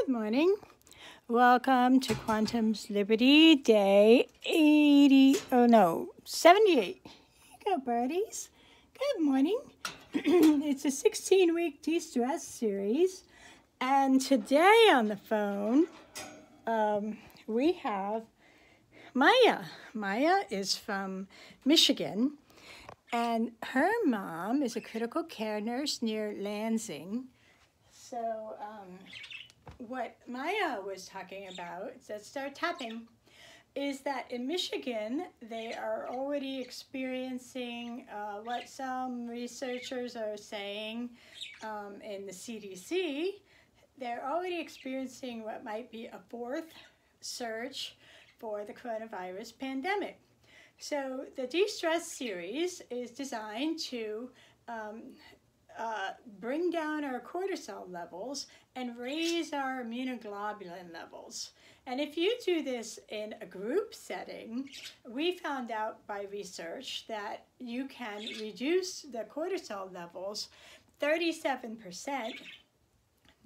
Good morning. Welcome to Quantum's Liberty Day 78. Here you go, birdies. Good morning. It's a 16-week DeStress series. And today on the phone, we have Maia. Maia is from Michigan, and her mom is a critical care nurse near Lansing. So what Maia was talking about, let's start tapping, is that in Michigan, they are already experiencing what some researchers are saying in the CDC. They're already experiencing what might be a fourth surge for the coronavirus pandemic. So the DeStress series is designed to bring down our cortisol levels and raise our immunoglobulin levels. And if you do this in a group setting, we found out by research that you can reduce the cortisol levels 37%,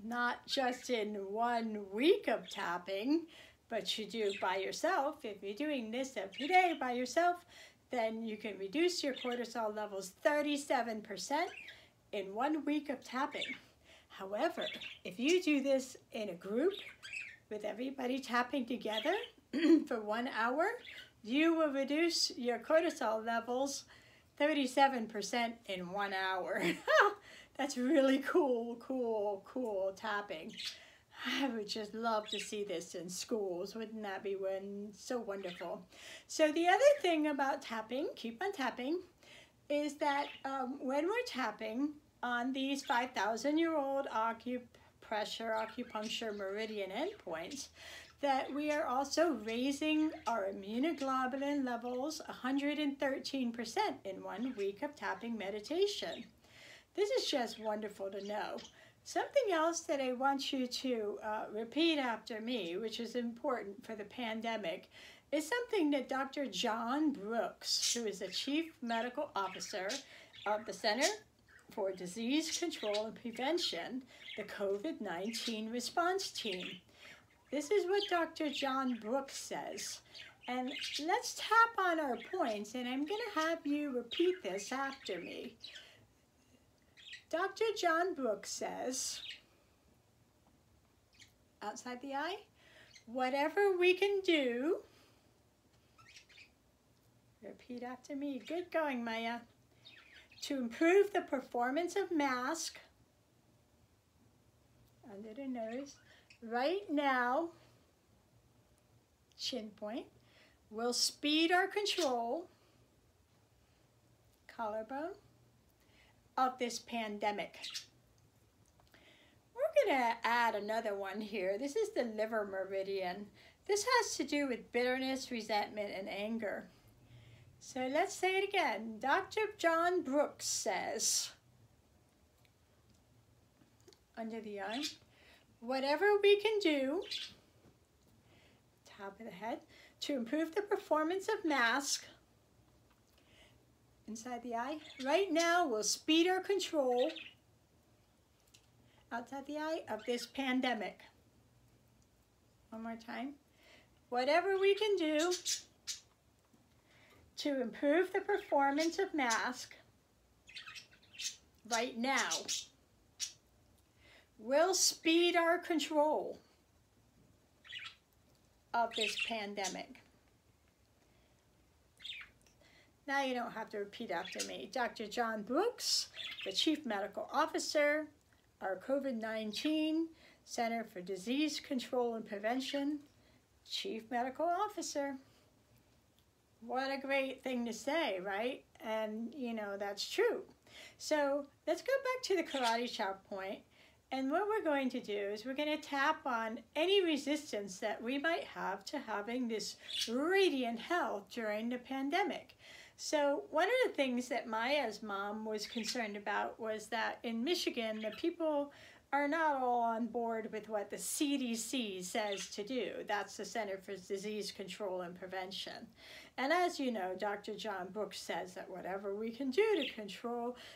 not just in 1 week of tapping, but you do by yourself. If you're doing this every day by yourself, then you can reduce your cortisol levels 37% in 1 week of tapping. However, if you do this in a group with everybody tapping together for 1 hour, you will reduce your cortisol levels 37% in 1 hour. That's really cool tapping. I would just love to see this in schools. Wouldn't that be so wonderful? So the other thing about tapping, keep on tapping, is that when we're tapping on these 5,000-year-old acupuncture meridian endpoints, that we are also raising our immunoglobulin levels 113% in 1 week of tapping meditation. This is just wonderful to know. Something else that I want you to repeat after me, which is important for the pandemic, is something that Dr. John Brooks, who is the Chief Medical Officer of the Center for Disease Control and Prevention, the COVID-19 response team. This is what Dr. John Brooks says. And let's tap on our points, and I'm going to have you repeat this after me. Dr. John Brooks says, outside the eye, whatever we can do, repeat after me, good going, Maia, to improve the performance of mask under the nose, right now, chin point, will speed our control, collarbone, of this pandemic. We're going to add another one here. This is the liver meridian. This has to do with bitterness, resentment, and anger. So let's say it again. Dr. John Brooks says, under the arm, whatever we can do, top of the head, to improve the performance of mask, inside the eye, right now will speed our control, outside the eye, of this pandemic. One more time. Whatever we can do to improve the performance of mask, right now, will speed our control of this pandemic. Now you don't have to repeat after me. Dr. John Brooks, the Chief Medical Officer, our COVID-19 Center for Disease Control and Prevention, Chief Medical Officer. What a great thing to say, right? And, you know, that's true. So let's go back to the karate chop point. And what we're going to do is we're going to tap on any resistance that we might have to having this radiant health during the pandemic. So one of the things that Maia's mom was concerned about was that in Michigan, the people are not all on board with what the CDC says to do. That's the Center for Disease Control and Prevention. And as you know, Dr. John Brooks says that whatever we can do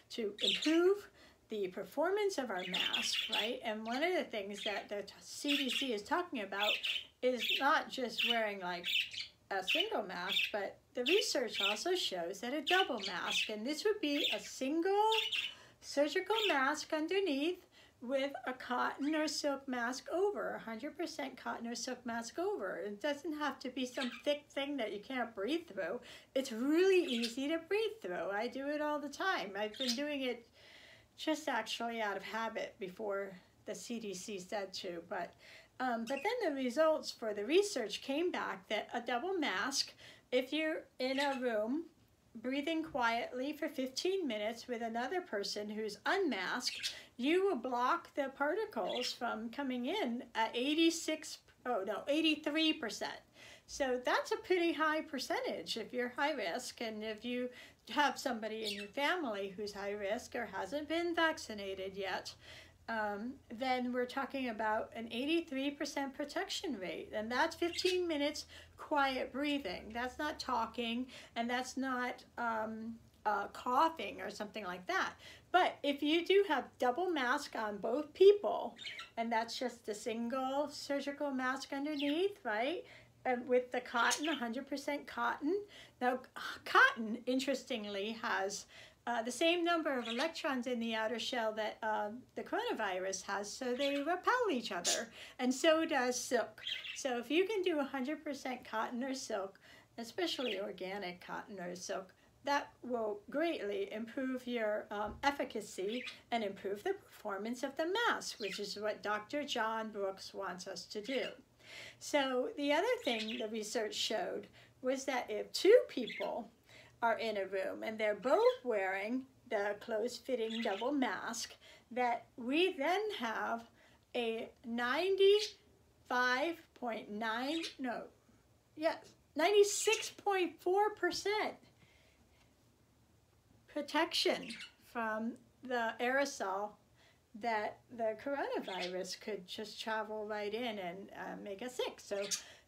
to improve the performance of our mask, right? And one of the things that the CDC is talking about is not just wearing like a single mask, but the research also shows that a double mask, and this would be a single surgical mask underneath with a cotton or silk mask over, 100% cotton or silk mask over. It doesn't have to be some thick thing that you can't breathe through. It's really easy to breathe through. I do it all the time. I've been doing it just actually out of habit before the CDC said to, but then the results for the research came back that a double mask, if you're in a room breathing quietly for 15 minutes with another person who's unmasked, you will block the particles from coming in at 83%. So that's a pretty high percentage if you're high risk, and if you have somebody in your family who's high risk or hasn't been vaccinated yet, then we're talking about an 83% protection rate, and that's 15 minutes quiet breathing. That's not talking, and that's not coughing or something like that. But if you do have double mask on both people, and that's just a single surgical mask underneath, right? With the cotton, 100% cotton. Now, cotton, interestingly, has the same number of electrons in the outer shell that the coronavirus has, so they repel each other, and so does silk. So if you can do 100% cotton or silk, especially organic cotton or silk, that will greatly improve your efficacy and improve the performance of the mask, which is what Dr. John Brooks wants us to do. So the other thing the research showed was that if two people are in a room and they're both wearing the close-fitting double mask, that we then have a 96.4% protection from the aerosol that the coronavirus could just travel right in and make us sick. So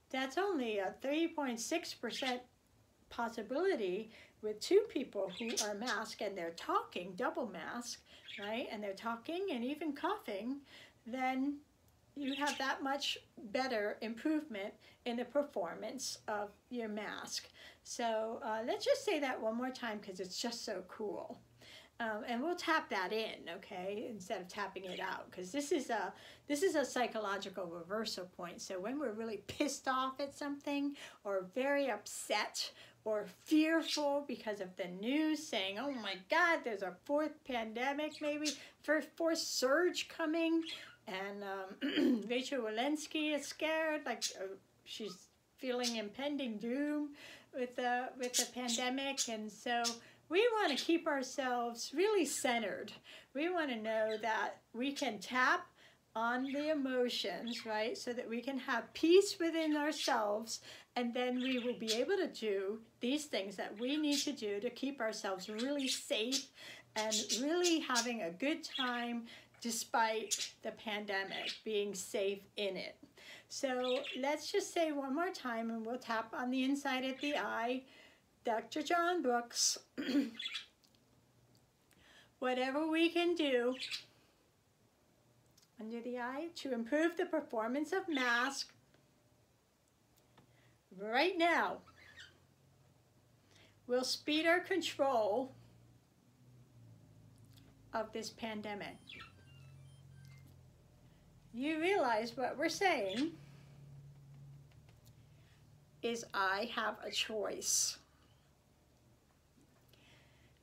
that's only a 3.6% possibility with two people who are masked and they're talking, double mask, right? And they're talking and even coughing, then you have that much better improvement in the performance of your mask. So let's just say that one more time because it's just so cool. And we'll tap that in, okay, instead of tapping it out, because this is a psychological reversal point. So when we're really pissed off at something, or very upset, or fearful because of the news saying, "Oh my God, there's a fourth pandemic, maybe fourth surge coming," and Rachel Walensky is scared, like she's feeling impending doom with the pandemic, and so we want to keep ourselves really centered. We want to know that we can tap on the emotions, right? So that we can have peace within ourselves, and then we will be able to do these things that we need to do to keep ourselves really safe and really having a good time despite the pandemic, being safe in it. So let's just say one more time, and we'll tap on the inside of the eye. Dr. John Brooks, whatever we can do under the eye to improve the performance of mask right now will speed our control of this pandemic. You realize what we're saying is I have a choice.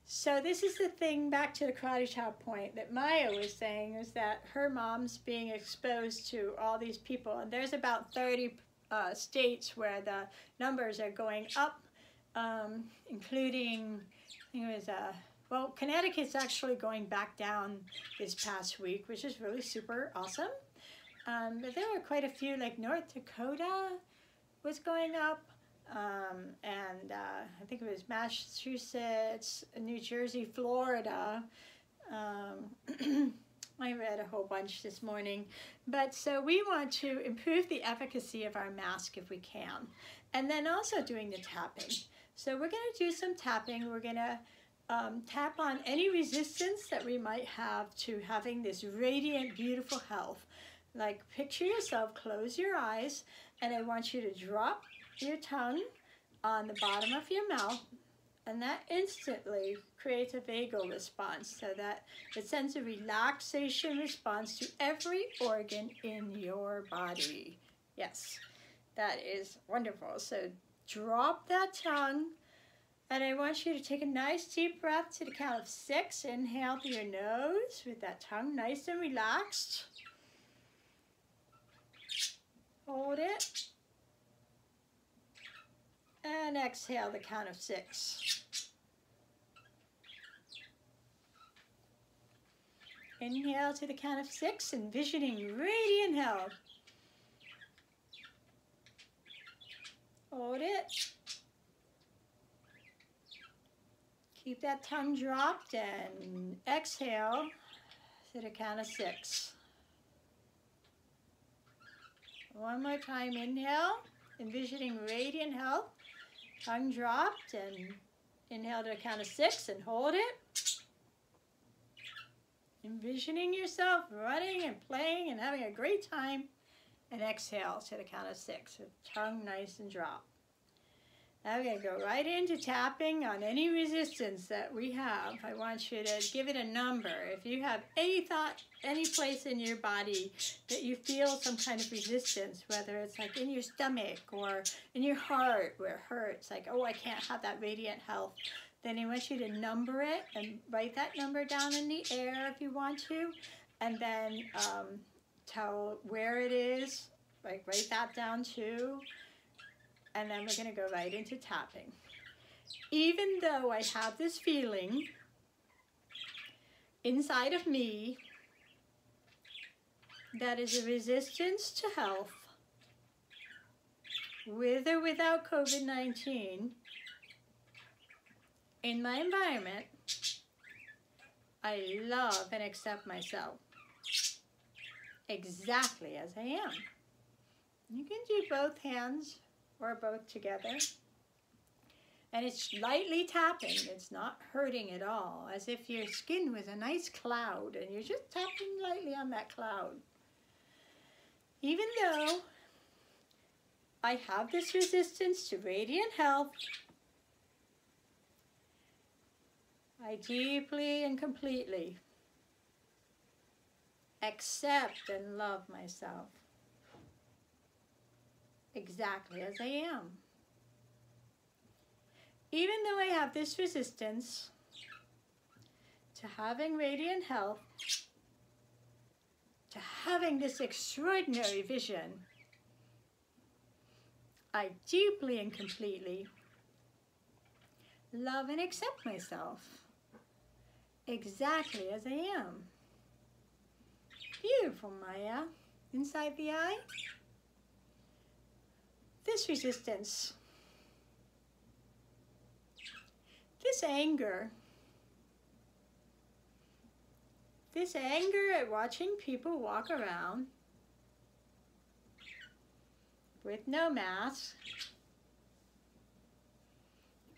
So this is the thing, back to the karate chop point that Maia was saying, is that her mom's being exposed to all these people, and there's about 30 states where the numbers are going up, including, I think it was, well, Connecticut's actually going back down this past week, which is really super awesome. But there were quite a few, like North Dakota was going up. And I think it was Massachusetts, New Jersey, Florida. I read a whole bunch this morning. But so we want to improve the efficacy of our mask if we can. And then also doing the tapping. So we're going to do some tapping. We're going to tap on any resistance that we might have to having this radiant, beautiful health. Like picture yourself, close your eyes, and I want you to drop your tongue on the bottom of your mouth, and that instantly creates a vagal response, so that it sends a relaxation response to every organ in your body. Yes, that is wonderful. So drop that tongue, and I want you to take a nice deep breath to the count of 6. Inhale through your nose with that tongue nice and relaxed. Hold it. And exhale the count of 6. Inhale to the count of 6, envisioning radiant health. Hold it. Keep that tongue dropped and exhale to the count of 6. One more time, inhale, envisioning radiant health. Tongue dropped, and inhale to the count of 6 and hold it. Envisioning yourself running and playing and having a great time. And exhale to the count of 6 with tongue nice and dropped. Now we're going to go right into tapping on any resistance that we have. I want you to give it a number. If you have any thought, any place in your body that you feel some kind of resistance, whether it's like in your stomach or in your heart where it hurts, like, oh, I can't have that radiant health, then I want you to number it and write that number down in the air if you want to, and then tell where it is, like write that down too. And then we're going to go right into tapping. Even though I have this feeling inside of me that is a resistance to health, with or without COVID-19, in my environment, I love and accept myself exactly as I am. You can do both hands or both together. And it's lightly tapping. It's not hurting at all, as if your skin was a nice cloud and you're just tapping lightly on that cloud. Even though I have this resistance to radiant health, I deeply and completely accept and love myself exactly as I am. Even though I have this resistance to having radiant health, to having this extraordinary vision, I deeply and completely love and accept myself exactly as I am. Beautiful, Maia. Inside the eye. This resistance, this anger at watching people walk around with no mask,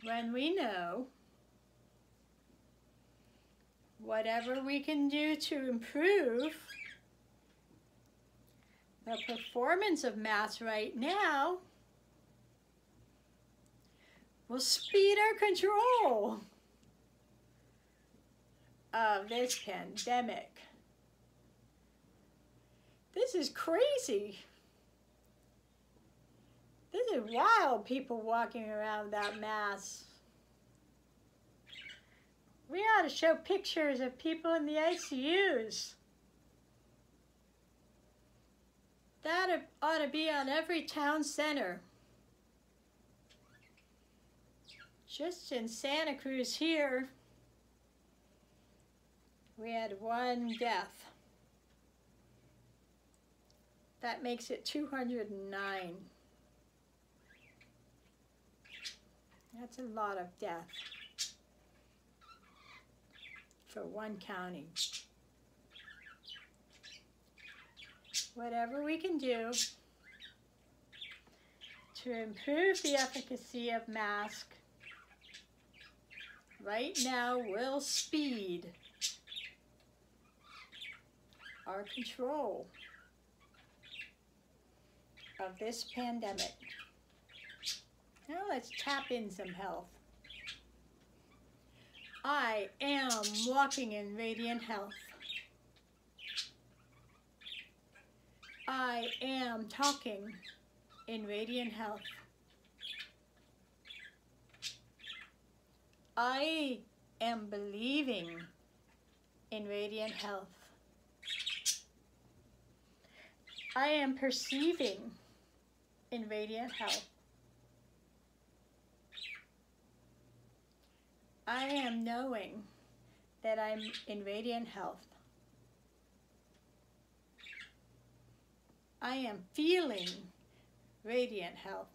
when we know whatever we can do to improve the performance of masks right now will speed our control of this pandemic. This is crazy. This is wild, people walking around without masks. We ought to show pictures of people in the ICUs. That ought to be on every town center. Just in Santa Cruz here, we had 1 death. That makes it 209. That's a lot of death for 1 county. Whatever we can do to improve the efficacy of masks right now will speed our control of this pandemic. Now let's tap in some health. I am walking in radiant health. I am talking in radiant health. I am believing in radiant health. I am perceiving in radiant health. I am knowing that I'm in radiant health. I am feeling radiant health.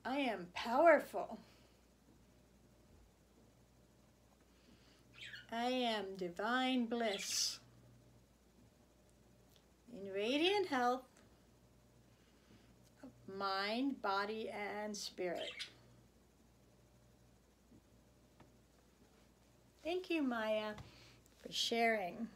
I am powerful. I am divine bliss. In radiant health of mind, body, and spirit. Thank you, Maia, for sharing.